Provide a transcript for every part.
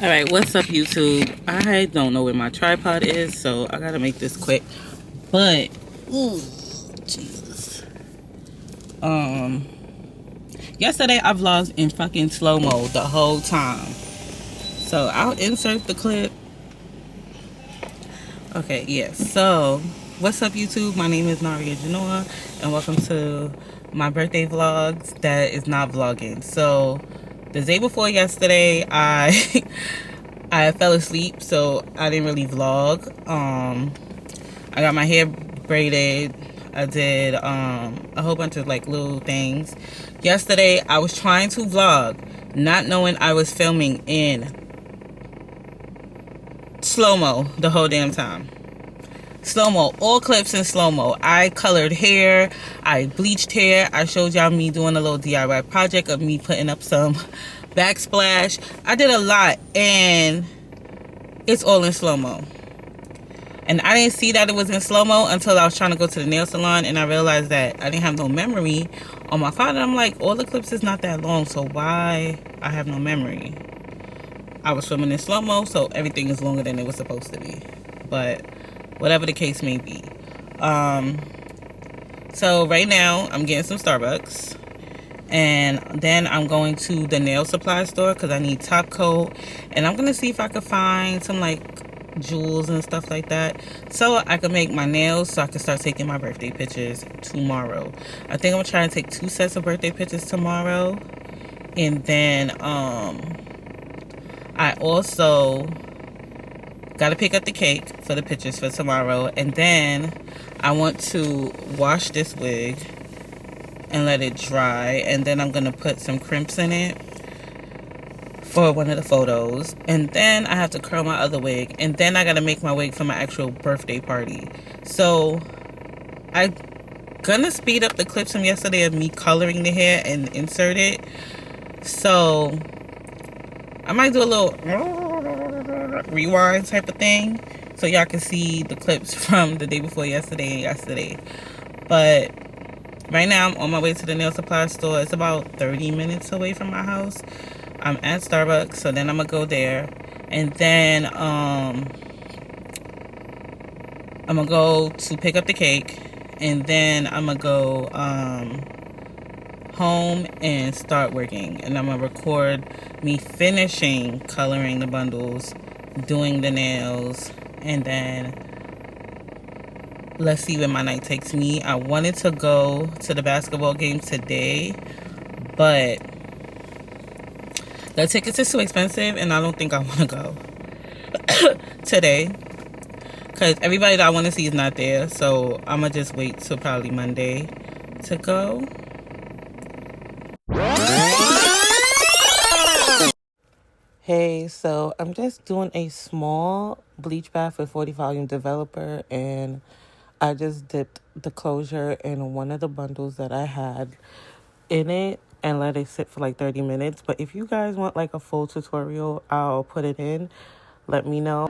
All right, what's up, YouTube? I don't know where my tripod is, so I gotta make this quick. But, ooh, Jesus. Yesterday I vlogged in fucking slow-mo the whole time. So I'll insert the clip. Okay, yes. So, what's up, YouTube? My name is Naryua Januar, and welcome to my birthday vlogs that is not vlogging. So, the day before yesterday, I I fell asleep, so I didn't really vlog. I got my hair braided. I did a whole bunch of like little things. Yesterday, I was trying to vlog, not knowing I was filming in slow-mo the whole damn time. Slow-mo, all clips in slow-mo. I colored hair, I bleached hair. I showed y'all me doing a little DIY project of me putting up some backsplash. I did a lot, and it's all in slow-mo. And I didn't see that it was in slow-mo until I was trying to go to the nail salon, and I realized that I didn't have no memory on my phone. And I'm like, all the clips is not that long, so why I have no memory? I was filming in slow-mo, so everything is longer than it was supposed to be. But whatever the case may be. So right now, I'm getting some Starbucks. And then I'm going to the nail supply store because I need top coat. And I'm going to see if I can find some like jewels and stuff like that, so I can make my nails, so I can start taking my birthday pictures tomorrow. I think I'm going to try and take 2 sets of birthday pictures tomorrow. And then I also got to pick up the cake for the pictures for tomorrow. And then I want to wash this wig and let it dry. And then I'm going to put some crimps in it for one of the photos. And then I have to curl my other wig. And then I got to make my wig for my actual birthday party. So I'm going to speed up the clips from yesterday of me coloring the hair and insert it. So I might do a little rewind type of thing, so y'all can see the clips from the day before yesterday and yesterday. But right now I'm on my way to the nail supply store. It's about 30 minutes away from my house. I'm at Starbucks, so then I'm gonna go there, and then I'm gonna go to pick up the cake, and then I'm gonna go home and start working. And I'm gonna record me finishing coloring the bundles, doing the nails, and then let's see where my night takes me. I wanted to go to the basketball game today, but the tickets are so expensive, and I don't think I want to go today because everybody that I want to see is not there. So I'm gonna just wait till probably Monday to go. Hey, so I'm just doing a small bleach bath with 40 volume developer, and I just dipped the closure in one of the bundles that I had in it and let it sit for like 30 minutes. But if you guys want like a full tutorial, I'll put it in. Let me know.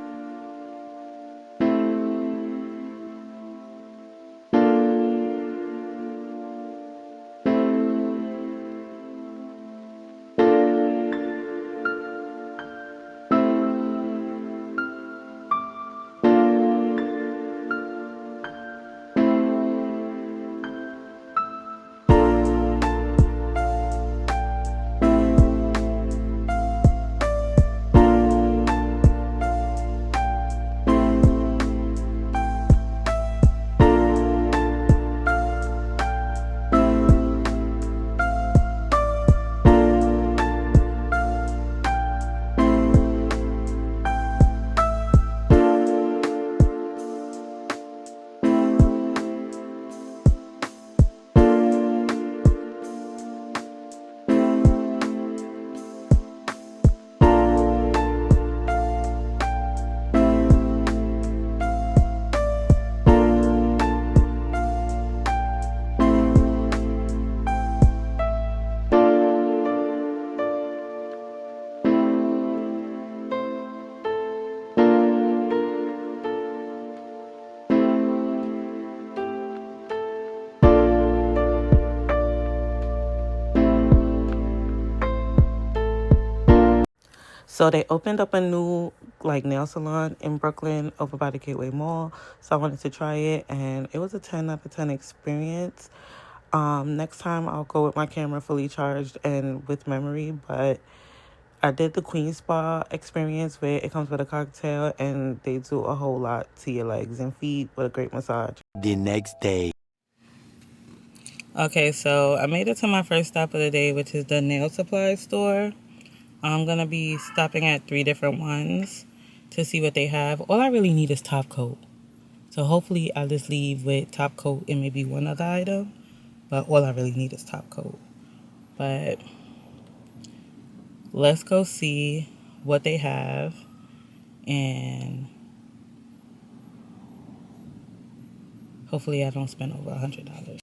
So they opened up a new like nail salon in Brooklyn over by the Gateway Mall. So I wanted to try it, and it was a 10 out of 10 experience. Next time I'll go with my camera fully charged and with memory, but I did the Queen Spa experience where it comes with a cocktail and they do a whole lot to your legs and feet with a great massage. The next day. Okay, so I made it to my first stop of the day, which is the nail supply store. I'm going to be stopping at 3 different ones to see what they have. All I really need is top coat. So hopefully I'll just leave with top coat and maybe one other item. But all I really need is top coat. But let's go see what they have. And hopefully I don't spend over $100.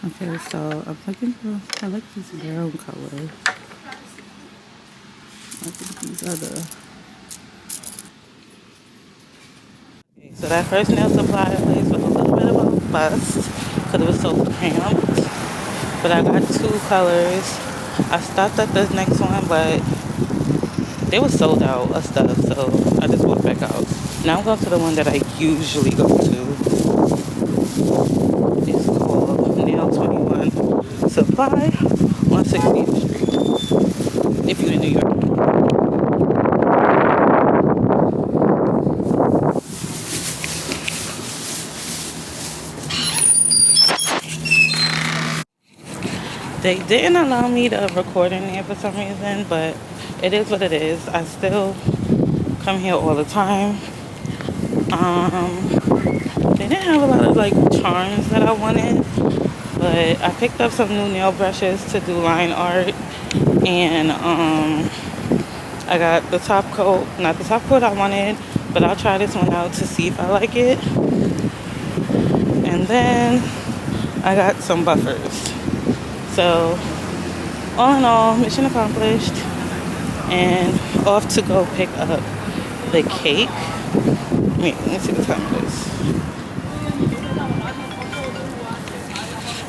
Okay, so I'm looking for, I like this brown color. I think these are the... Okay, so that first nail supply place was a little bit of a bust because it was so cramped. But I got 2 colors. I stopped at the next one, but they were sold out of stuff, so I just walked back out. Now I'm going to the one that I usually go to. It's called Nail 21 Supply on 60th Street. If you're in New York. They didn't allow me to record in there for some reason, but it is what it is. I still come here all the time. They didn't have a lot of like charms that I wanted, but I picked up some new nail brushes to do line art, and I got the top coat, not the top coat I wanted, but I'll try this one out to see if I like it. And then I got some buffers. So all in all, mission accomplished, and off to go pick up the cake. Wait, let me see what time it is.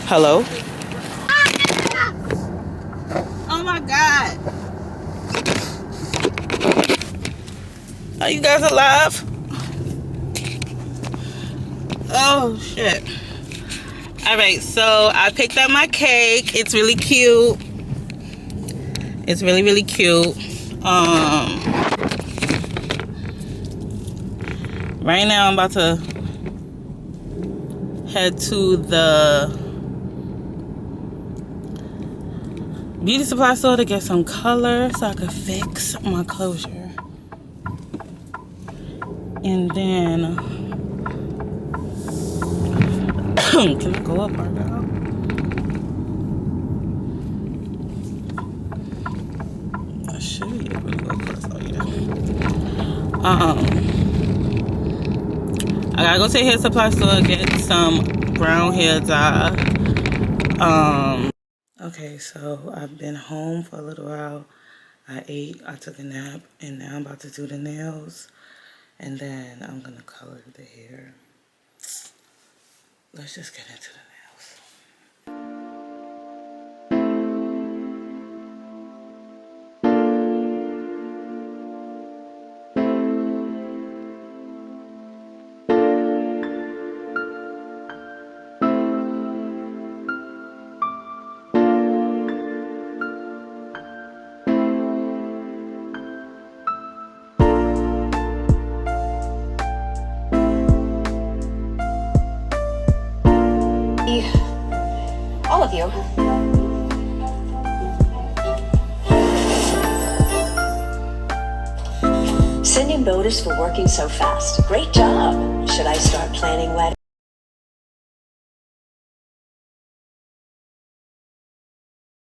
Hello? Oh my God. Are you guys alive? Oh shit. Alright, so I picked up my cake. It's really cute. It's really, really cute. Right now I'm about to head to the beauty supply store to get some color so I could fix my closure. And then can I go up or down? I should be able to go across. Oh yeah. I gotta go to the hair supply store and get some brown hair dye. Okay, so I've been home for a little while. I ate, I took a nap, and now I'm about to do the nails. And then I'm gonna color the hair. Let's just get into the nails. All of you. Sending bonus for working so fast. Great job. Should I start planning weddings?